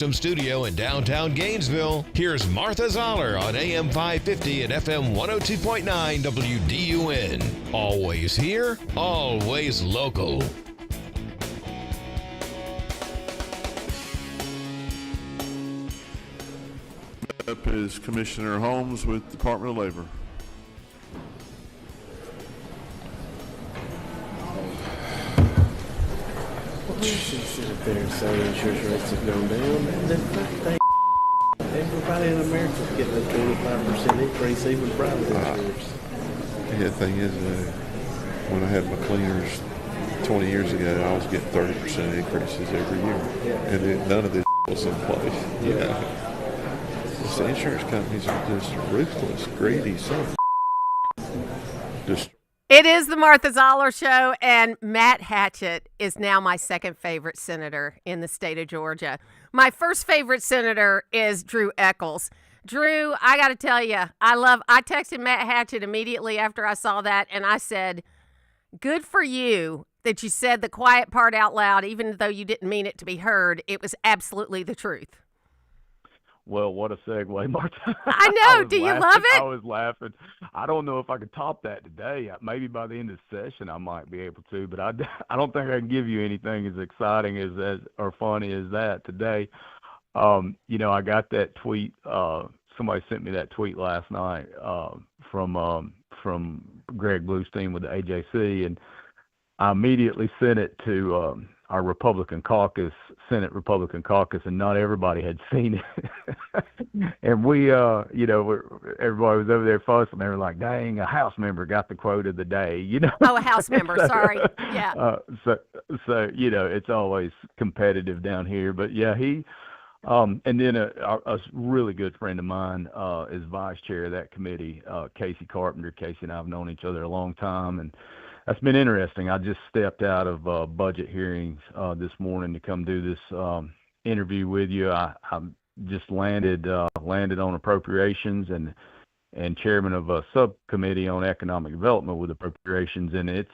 Studio in downtown Gainesville, here's Martha Zoller on AM 550 and FM 102.9 WDUN. Always here, always local. Up is Commissioner Holmes with Department of Labor. She sit up there and say insurance rates have gone down, and then everybody in America is getting a 25% increase, even private insurance. The thing is, when I had my cleaners 20 years ago, I was getting 30% increases every year, and none of this was in place. The insurance companies are just ruthless, greedy, It is the Martha Zoller Show, and Matt Hatchett is now my second favorite senator in the state of Georgia. My first favorite senator is Drew Echols. Drew, I got to tell you, I texted Matt Hatchett immediately after I saw that, and I said, good for you that you said the quiet part out loud, even though you didn't mean it to be heard. It was absolutely the truth. Well, what a segue, Martha. I know. Do you love it? I was laughing. I don't know if I could top that today. Maybe by the end of the session I might be able to, but I don't think I can give you anything as exciting as or funny as that today. I got that tweet. Somebody sent me that tweet last night from Greg Bluestein with the AJC, and I immediately sent it to our Republican caucus, Senate Republican caucus, and not everybody had seen it. And everybody was over there fussing. They were like, dang, a House member got the quote of the day, Oh, a House member, sorry. Yeah. So it's always competitive down here. But, yeah, he and then a really good friend of mine is vice chair of that committee, Casey Carpenter. Casey and I have known each other a long time, and that's been interesting. I just stepped out of budget hearings this morning to come do this interview with you. I just landed on appropriations and chairman of a subcommittee on economic development with appropriations, and it's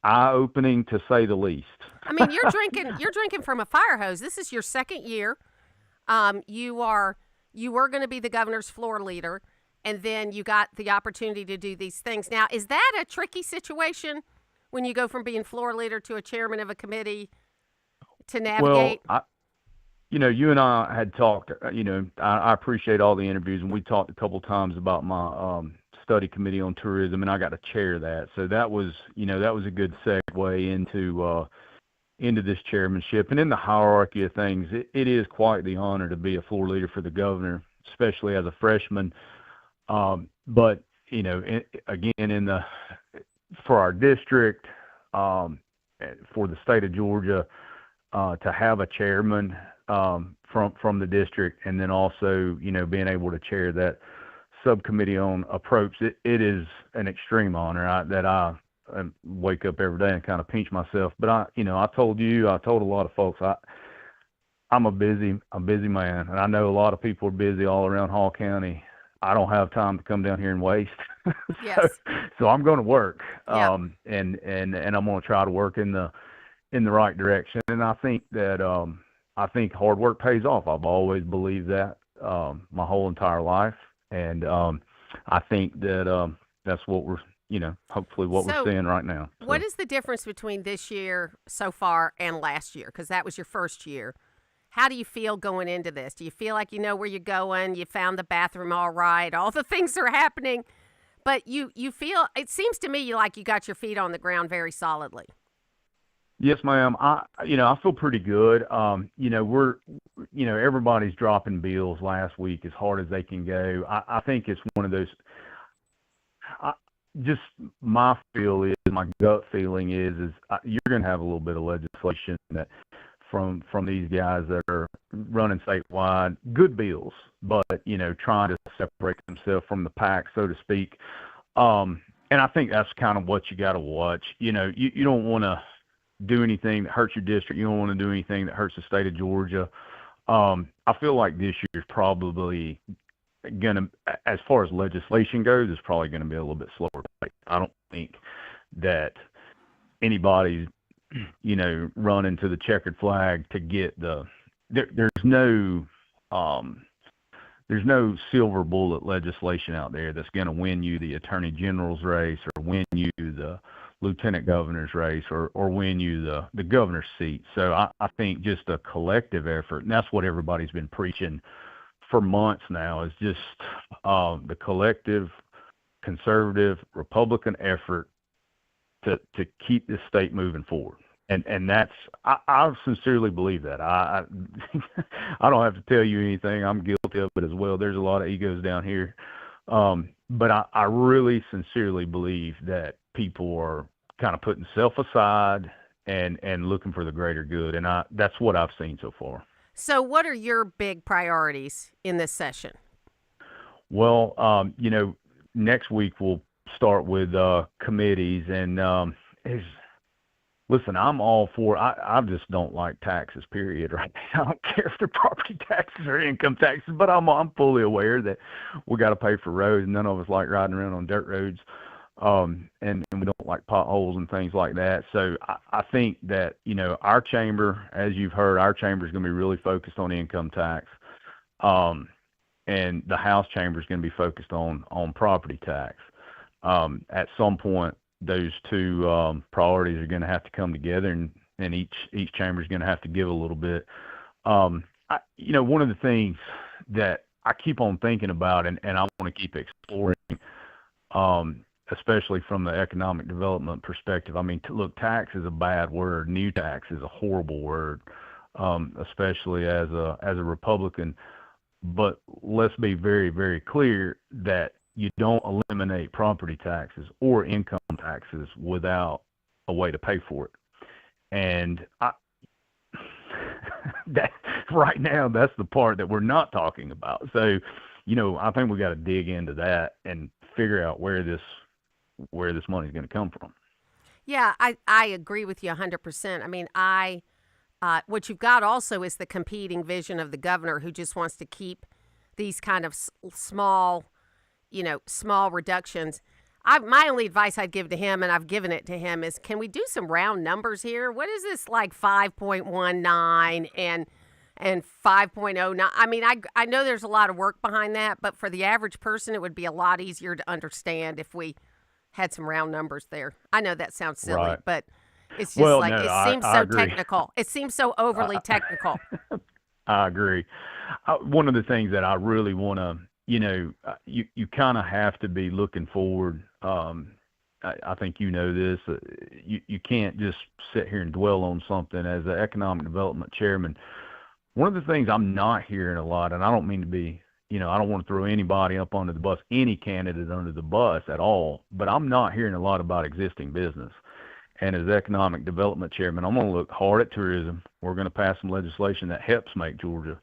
eye-opening to say the least. I mean, you're drinking from a fire hose. This is your second year. You were going to be the governor's floor leader, and then you got the opportunity to do these things. Now, is that a tricky situation when you go from being floor leader to a chairman of a committee to navigate? Well, you and I had talked. I appreciate all the interviews, and we talked a couple times about my study committee on tourism, and I got to chair that. So that was a good segue into this chairmanship. And in the hierarchy of things, it is quite the honor to be a floor leader for the governor, especially as a freshman. But for our district, for the state of Georgia, to have a chairman from the district, and then also being able to chair that subcommittee on approach, it is an extreme honor. That I wake up every day and kind of pinch myself. But I told a lot of folks, I'm a busy man, and I know a lot of people are busy all around Hall County. I don't have time to come down here and waste. Yes. So I'm going to work, Yeah. and I'm going to try to work in the right direction. And I think that hard work pays off. I've always believed that my whole entire life, and I think that that's what we're hopefully what we're seeing right now. So. What is the difference between this year so far and last year? Because that was your first year. How do you feel going into this? Do you feel like you know where you're going? You found the bathroom all right? All the things are happening, but you feel, it seems to me like you got your feet on the ground very solidly. Yes, ma'am. I feel pretty good. Everybody's dropping bills last week as hard as they can go. I think it's one of those. Just my gut feeling is you're going to have a little bit of legislation that from these guys that are running statewide, good bills, but trying to separate themselves from the pack, so to speak. And I think that's kind of what you got to watch. You don't want to do anything that hurts your district. You don't want to do anything that hurts the state of Georgia. I feel like this year's probably going to, as far as legislation goes, it's probably going to be a little bit slower. I don't think that anybody's, running to the checkered flag to get the there's no silver bullet legislation out there that's going to win you the attorney general's race or win you the lieutenant governor's race or win you the governor's seat. So I think just a collective effort, and that's what everybody's been preaching for months now, is just the collective conservative Republican effort to keep this state moving forward. And that's, I sincerely believe that. I don't have to tell you anything. I'm guilty of it as well. There's a lot of egos down here. But I really sincerely believe that people are kind of putting self aside and looking for the greater good. And that's what I've seen so far. So what are your big priorities in this session? Well, next week we'll start with committees, and listen, I'm all for. I just don't like taxes. Period. Right now, I don't care if they're property taxes or income taxes, but I'm fully aware that we got to pay for roads. None of us like riding around on dirt roads, and we don't like potholes and things like that. So I think that our chamber, as you've heard, our chamber is going to be really focused on income tax, and the House chamber is going to be focused on property tax. At some point, those two priorities are going to have to come together, and each chamber is going to have to give a little bit. One of the things that I keep on thinking about, and I want to keep exploring, especially from the economic development perspective. I mean, look, tax is a bad word. New tax is a horrible word, especially as a Republican. But let's be very, very clear that you don't eliminate property taxes or income taxes without a way to pay for it. And that right now, that's the part that we're not talking about. So, I think we got to dig into that and figure out where this money is going to come from. Yeah, I agree with you 100%. I mean, what you've got also is the competing vision of the governor, who just wants to keep these kind of small reductions. My only advice I'd give to him, and I've given it to him, is can we do some round numbers here? What is this, like 5.19 and 5.09? I mean, I know there's a lot of work behind that, but for the average person, it would be a lot easier to understand if we had some round numbers there. I know that sounds silly, Right. but it's just it seems I so agree. technical. It seems so overly technical. I agree. One of the things that I really want to, you kind of have to be looking forward. I think this. You can't just sit here and dwell on something. As the economic development chairman, one of the things I'm not hearing a lot, and I don't mean to be, I don't want to throw anybody up under the bus, any candidate under the bus at all, but I'm not hearing a lot about existing business. And as economic development chairman, I'm going to look hard at tourism. We're going to pass some legislation that helps make Georgia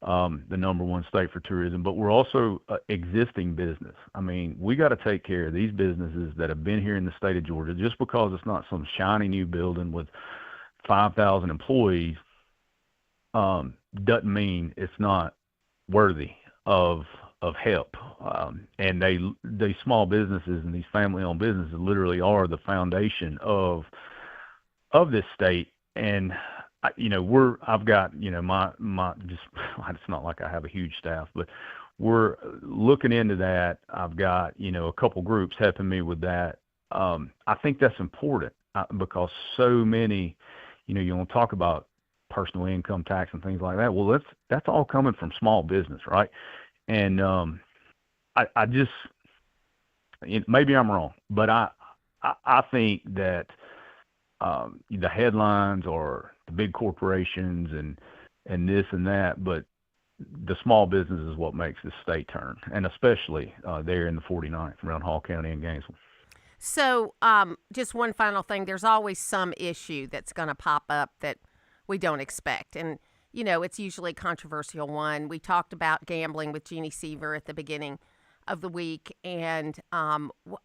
the number one state for tourism, but we're also existing business. I mean, we got to take care of these businesses that have been here in the state of Georgia. Just because it's not some shiny new building with 5,000 employees doesn't mean it's not worthy of help. And they small businesses and these family-owned businesses literally are the foundation of this state. And I've got my it's not like I have a huge staff, but we're looking into that. I've got a couple groups helping me with that. I think that's important because so many, you want to talk about personal income tax and things like that. Well, that's all coming from small business, right? And I just, maybe I'm wrong, but I think that the headlines are the big corporations and this and that, but the small business is what makes this state turn, and especially there in the 49th around Hall County and Gainesville. So just one final thing. There's always some issue that's going to pop up that we don't expect. And, it's usually a controversial one. We talked about gambling with Jeannie Seaver at the beginning of the week. And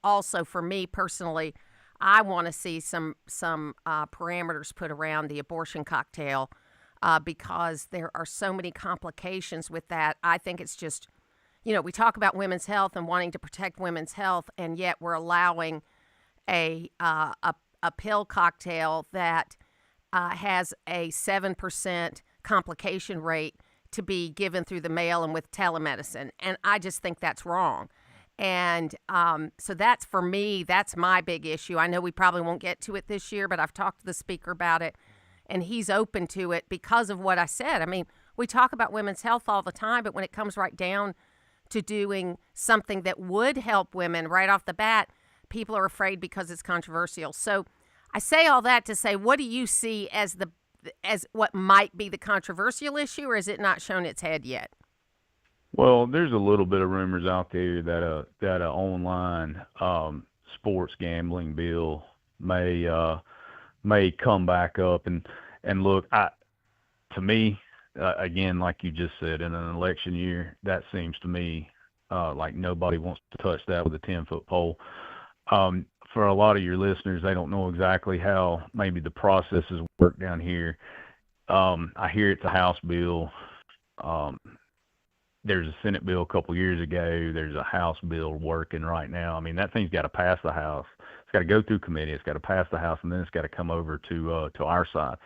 also for me personally, I want to see some parameters put around the abortion cocktail because there are so many complications with that. I think it's just, we talk about women's health and wanting to protect women's health, and yet we're allowing a pill cocktail that has a 7% complication rate to be given through the mail and with telemedicine. And I just think that's wrong. And so that's, for me, that's my big issue. I know we probably won't get to it this year, but I've talked to the speaker about it, and he's open to it because of what I said. I mean, we talk about women's health all the time, but when it comes right down to doing something that would help women right off the bat, people are afraid because it's controversial. So I say all that to say, what do you see as what might be the controversial issue, or has it not shown its head yet? Well, there's a little bit of rumors out there that a online sports gambling bill may come back up, and look, to me, again, like you just said, in an election year, that seems to me like nobody wants to touch that with a 10-foot pole. For a lot of your listeners, they don't know exactly how maybe the processes work down here. I hear it's a House bill. There's a Senate bill a couple years ago. There's a House bill working right now. I mean, that thing's got to pass the House. It's got to go through committee. It's got to pass the House, and then it's got to come over to our side.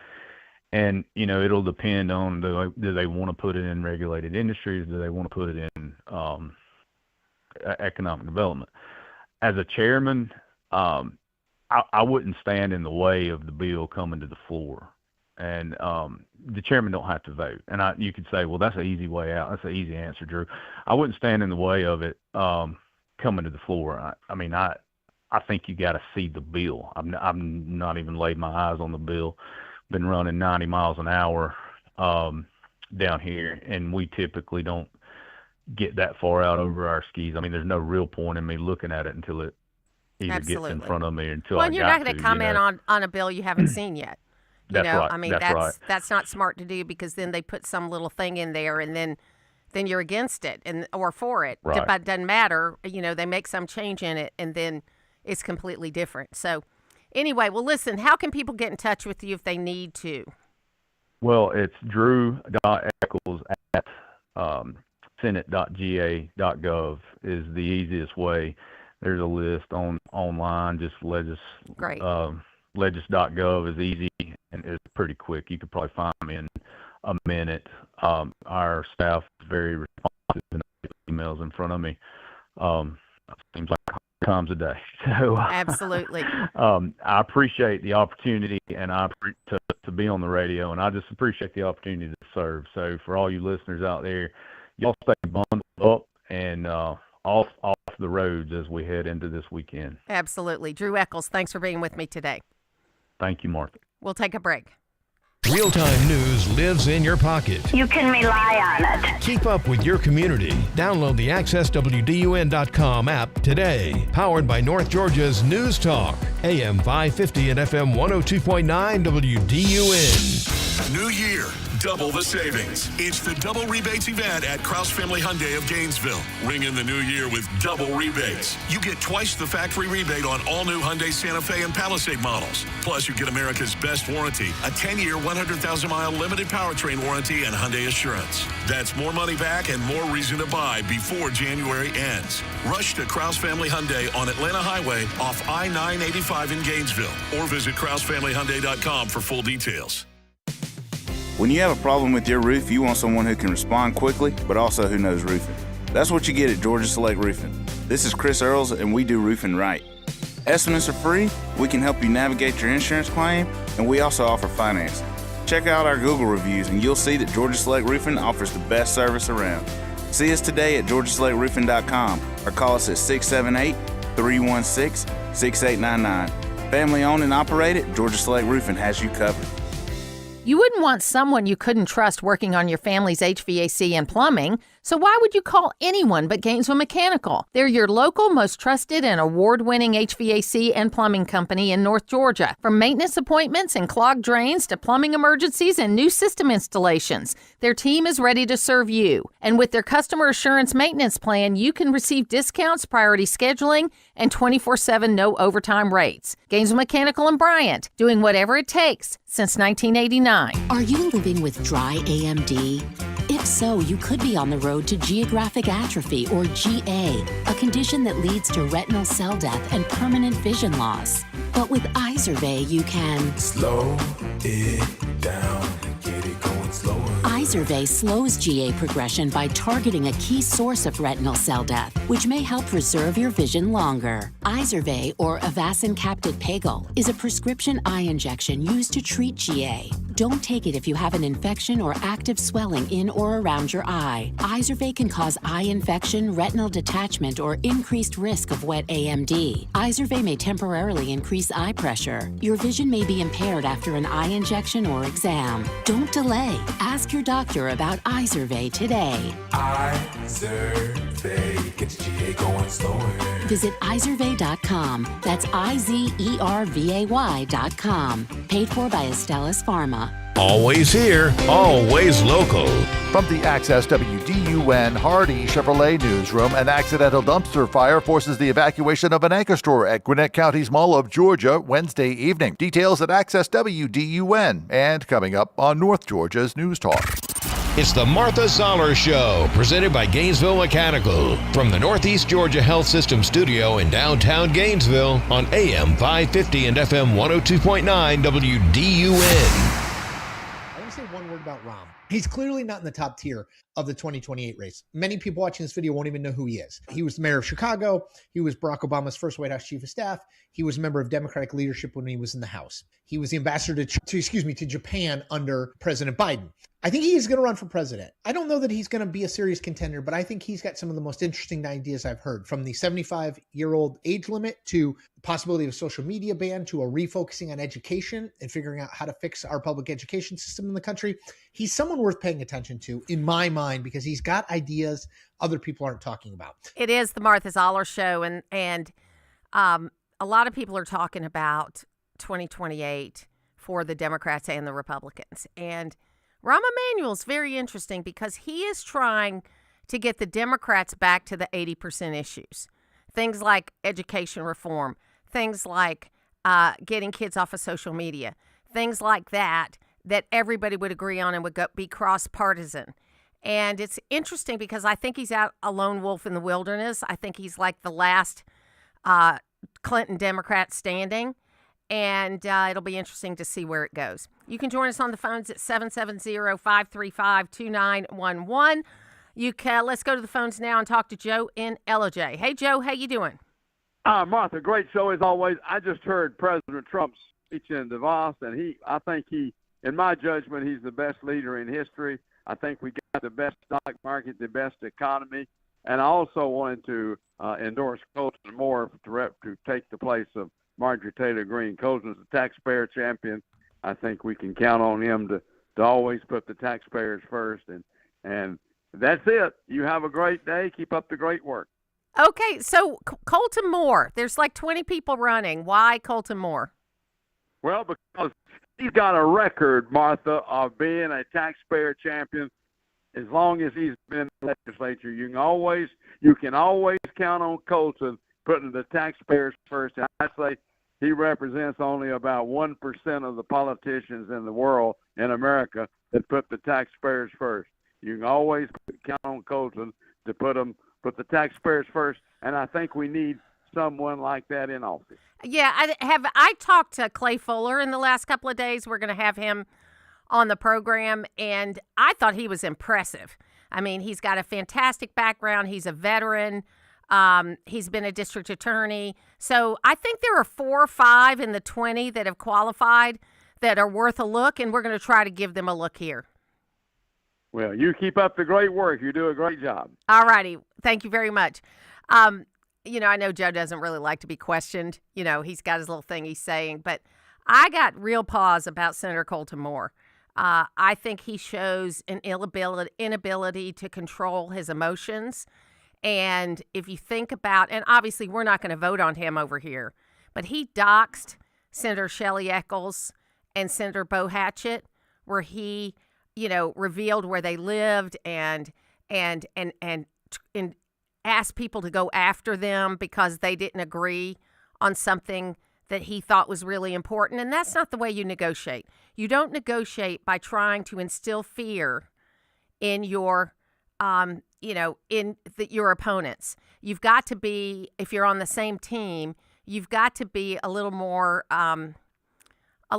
And, it'll depend on, do they want to put it in regulated industries? Do they want to put it in economic development? As a chairman, I wouldn't stand in the way of the bill coming to the floor. And the chairman don't have to vote. And you could say, well, that's an easy way out. That's an easy answer, Drew. I wouldn't stand in the way of it coming to the floor. I think you got to see the bill. I'm not even laid my eyes on the bill. Been running 90 miles an hour down here, and we typically don't get that far out over our skis. I mean, there's no real point in me looking at it until it either gets in front of me or until I got to. Well, you're not going to comment on a bill you haven't seen yet. That's right. I mean, that's not smart to do, because then they put some little thing in there, and then you're against it or for it. Right. But it doesn't matter. They make some change in it, and then it's completely different. So anyway, well, listen, how can people get in touch with you if they need to? Well, it's Drew.Echols at senate.ga.gov is the easiest way. There's a list online. Just legis.gov is easy and it's pretty quick. You could probably find me in a minute. Our staff is very responsive and emails in front of me. Seems like 100 times a day. So absolutely. I appreciate the opportunity and to be on the radio, and I just appreciate the opportunity to serve. So for all you listeners out there, y'all stay bundled up and off the roads as we head into this weekend. Absolutely. Drew Echols, thanks for being with me today. Thank you, Martha. We'll take a break. Real-time news lives in your pocket. You can rely on it. Keep up with your community. Download the AccessWDUN.com app today. Powered by North Georgia's News Talk, AM 550 and FM 102.9 WDUN. New year, double the savings. It's the double rebates event at Kraus Family Hyundai of Gainesville. Ring in the new year with double rebates. You get twice the factory rebate on all new Hyundai Santa Fe and Palisade models. Plus, you get America's best warranty, a 10-year, 100,000-mile limited powertrain warranty and Hyundai Assurance. That's more money back and more reason to buy before January ends. Rush to Kraus Family Hyundai on Atlanta Highway off I-985 in Gainesville, or visit KrausFamilyHyundai.com for full details. When you have a problem with your roof, you want someone who can respond quickly, but also who knows roofing. That's what you get at Georgia Select Roofing. This is Chris Earls, and we do roofing right. Estimates are free, we can help you navigate your insurance claim, and we also offer financing. Check out our Google reviews, and you'll see that Georgia Select Roofing offers the best service around. See us today at GeorgiaSelectRoofing.com or call us at 678-316-6899. Family owned and operated, Georgia Select Roofing has you covered. You wouldn't want someone you couldn't trust working on your family's HVAC and plumbing, so why would you call anyone but Gainesville Mechanical? They're your local, most trusted and award-winning HVAC and plumbing company in North Georgia. From maintenance appointments and clogged drains to plumbing emergencies and new system installations, their team is ready to serve you. And with their customer assurance maintenance plan, you can receive discounts, priority scheduling, and 24/7 no overtime rates. Gainesville Mechanical and Bryant, doing whatever it takes since 1989. Are you living with dry AMD? If so, you could be on the road to geographic atrophy, or GA, a condition that leads to retinal cell death and permanent vision loss. But with Izervay, you can slow it down, get it going slower. Izervay slows GA progression by targeting a key source of retinal cell death, which may help preserve your vision longer. Izervay, or Avastin Capted Pagel, is a prescription eye injection used to treat GA. Don't take it if you have an infection or active swelling in or around your eye. Izervay can cause eye infection, retinal detachment, or increased risk of wet AMD. Izervay may temporarily increase eye pressure. Your vision may be impaired after an eye injection or exam. Don't delay. Ask your doctor about Izervay today. Izervay gets GA going slower. Visit Izervay.com. That's IZERVAY.com. Paid for by Astellas Pharma. Always here, always local. From the Access WDUN Hardy Chevrolet newsroom, an accidental dumpster fire forces the evacuation of an anchor store at Gwinnett County's Mall of Georgia Wednesday evening. Details at Access WDUN. And coming up on North Georgia's News Talk. It's the Martha Zoller Show, presented by Gainesville Mechanical. From the Northeast Georgia Health System studio in downtown Gainesville on AM 550 and FM 102.9 WDUN. Say one word about Rahm. He's clearly not in the top tier of the 2028 race. Many people watching this video won't even know who he is. He was the mayor of Chicago. He was Barack Obama's first White House chief of staff. He was a member of Democratic leadership when he was in the House. He was the ambassador to Japan under President Biden. I think he is going to run for president. I don't know that he's going to be a serious contender, but I think he's got some of the most interesting ideas I've heard, from the 75-year-old age limit to the possibility of a social media ban to a refocusing on education and figuring out how to fix our public education system in the country. He's someone worth paying attention to, in my mind, because he's got ideas other people aren't talking about. It is the Martha Zoller Show, and a lot of people are talking about 2028 for the Democrats and the Republicans. And Rahm Emanuel's very interesting because he is trying to get the Democrats back to the 80% issues. Things like education reform, things like getting kids off of social media, things like that everybody would agree on and would be cross-partisan. And it's interesting because I think he's out a lone wolf in the wilderness. I think he's like the last Clinton Democrat standing. And it'll be interesting to see where it goes. You can join us on the phones at 770-535-2911. Let's go to the phones now and talk to Joe in LJ. Hey, Joe, how you doing? Martha, great show as always. I just heard President Trump's speech in Davos, and I think in my judgment, he's the best leader in history. I think we got the best stock market, the best economy, and I also wanted to endorse Colton Moore to take the place of Marjorie Taylor Greene. Colton's a taxpayer champion. I think we can count on him to always put the taxpayers first. And that's it. You have a great day. Keep up the great work. Okay, so Colton Moore, there's like 20 people running. Why Colton Moore? Well, because he's got a record, Martha, of being a taxpayer champion. As long as he's been in the legislature, you can always count on Colton putting the taxpayers first. And I say he represents only about 1% of the politicians in the world, in America, that put the taxpayers first. You can always count on Colton to put the taxpayers first, and I think we need someone like that in office. Yeah, I talked to Clay Fuller in the last couple of days. We're going to have him on the program, and I thought he was impressive. I mean, he's got a fantastic background. He's a veteran. He's been a district attorney. So I think there are 4 or 5 in the 20 that have qualified that are worth a look, and we're going to try to give them a look here. Well, you keep up the great work. You do a great job. All righty. Thank you very much. I know Joe doesn't really like to be questioned. He's got his little thing he's saying, but I got real pause about Senator Colton Moore. I think he shows an inability to control his emotions. And if you think about, and obviously we're not going to vote on him over here, but he doxed Senator Shelley Echols and Senator Bo Hatchett, where he, revealed where they lived and asked people to go after them because they didn't agree on something that he thought was really important. And that's not the way you negotiate. You don't negotiate by trying to instill fear in your your opponents. You've got to be, if you're on the same team, you've got to be a little more, a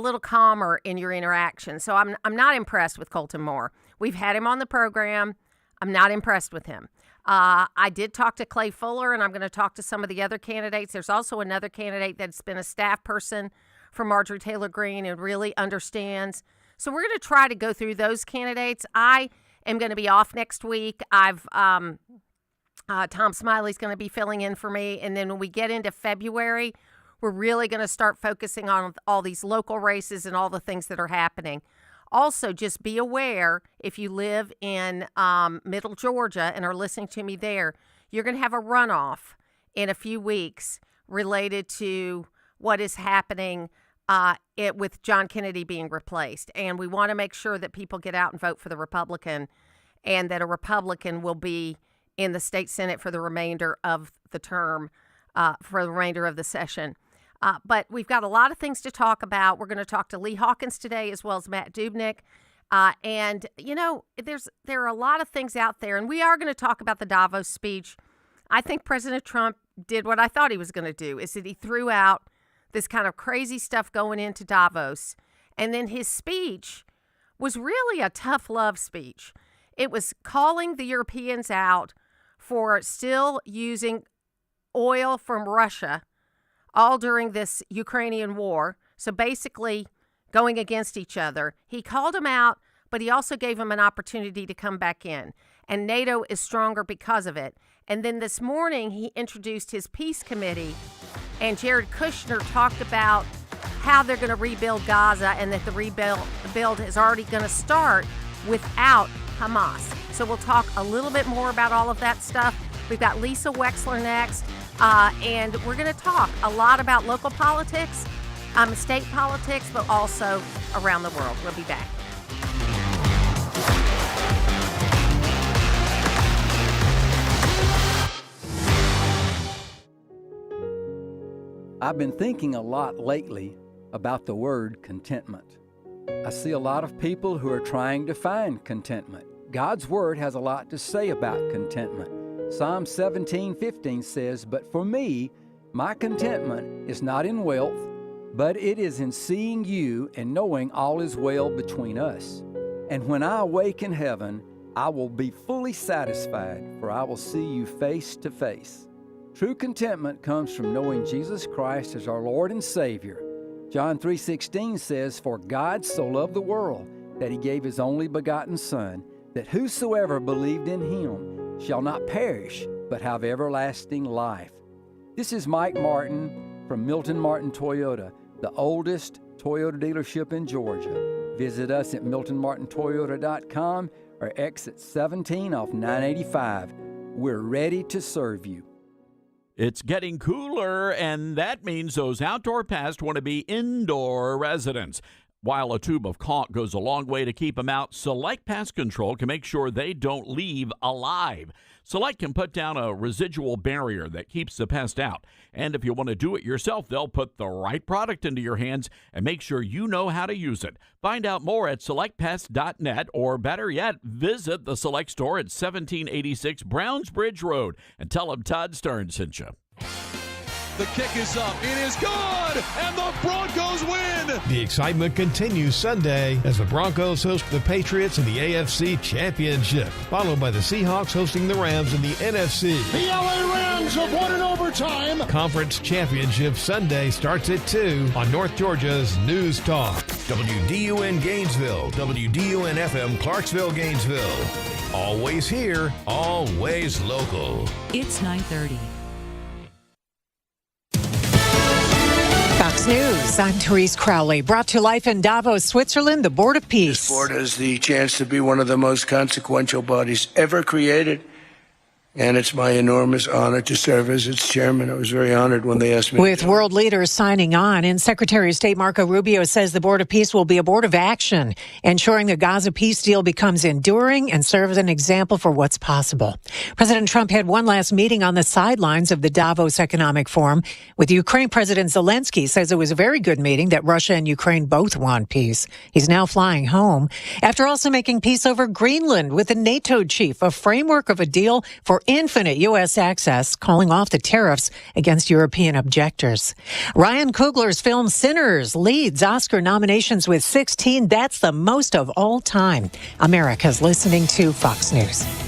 little calmer in your interaction. So I'm not impressed with Colton Moore. We've had him on the program. I'm not impressed with him. I did talk to Clay Fuller, and I'm going to talk to some of the other candidates. There's also another candidate that's been a staff person for Marjorie Taylor Greene and really understands. So we're going to try to go through those candidates. I am going to be off next week. Tom Smiley's going to be filling in for me. And then when we get into February, we're really going to start focusing on all these local races and all the things that are happening. Also, just be aware, if you live in Middle Georgia and are listening to me there, you're going to have a runoff in a few weeks related to what is happening with John Kennedy being replaced. And we want to make sure that people get out and vote for the Republican, and that a Republican will be in the state Senate for the remainder of the term, for the remainder of the session. But we've got a lot of things to talk about. We're going to talk to Lee Hawkins today, as well as Matt Dubnik. And, you know, there are a lot of things out there. And we are going to talk about the Davos speech. I think President Trump did what I thought he was going to do, is that he threw out this kind of crazy stuff going into Davos. And then his speech was really a tough love speech. It was calling the Europeans out for still using oil from Russia all during this Ukrainian war. So basically going against each other. He called them out, but he also gave them an opportunity to come back in. And NATO is stronger because of it. And then this morning, he introduced his peace committee, and Jared Kushner talked about how they're going to rebuild Gaza, and that the rebuild is already going to start without Hamas. So we'll talk a little bit more about all of that stuff. We've got Lisa Wexler next, and we're going to talk a lot about local politics, state politics, but also around the world. We'll be back. I've been thinking a lot lately about the word contentment. I see a lot of people who are trying to find contentment. God's word has a lot to say about contentment. Psalm 17:15 says, "But for me, my contentment is not in wealth, but it is in seeing you and knowing all is well between us. And when I awake in heaven, I will be fully satisfied, for I will see you face to face." True contentment comes from knowing Jesus Christ as our Lord and Savior. John 3:16 says, "For God so loved the world that he gave his only begotten Son, that whosoever believed in him shall not perish, but have everlasting life." This is Mike Martin from Milton Martin Toyota, the oldest Toyota dealership in Georgia. Visit us at miltonmartintoyota.com or exit 17 off 985. We're ready to serve you. It's getting cooler, and that means those outdoor pests want to be indoor residents. While a tube of caulk goes a long way to keep them out, Select Pest Control can make sure they don't leave alive. Select can put down a residual barrier that keeps the pest out. And if you want to do it yourself, they'll put the right product into your hands and make sure you know how to use it. Find out more at selectpest.net, or better yet, visit the Select store at 1786 Brownsbridge Road and tell them Todd Stern sent you. The kick is up. It is good, and the Broncos win. The excitement continues Sunday as the Broncos host the Patriots in the AFC Championship, followed by the Seahawks hosting the Rams in the NFC. The LA Rams have won in overtime. Conference Championship Sunday starts at 2 on North Georgia's News Talk. WDUN Gainesville, WDUN-FM Clarksville, Gainesville. Always here, always local. It's 9:30. Fox News, I'm Therese Crowley. Brought to life in Davos, Switzerland, the Board of Peace. This board has the chance to be one of the most consequential bodies ever created, and it's my enormous honor to serve as its chairman. I was very honored when they asked me. With world leaders signing on, and Secretary of State Marco Rubio says the Board of Peace will be a board of action, ensuring the Gaza peace deal becomes enduring and serves as an example for what's possible. President Trump had one last meeting on the sidelines of the Davos Economic Forum with Ukraine President Zelensky. Says it was a very good meeting, that Russia and Ukraine both want peace. He's now flying home after also making peace over Greenland with the NATO chief, a framework of a deal for infinite U.S. access, calling off the tariffs against European objectors. Ryan Coogler's film Sinners leads Oscar nominations with 16. That's the most of all time. America's listening to Fox News.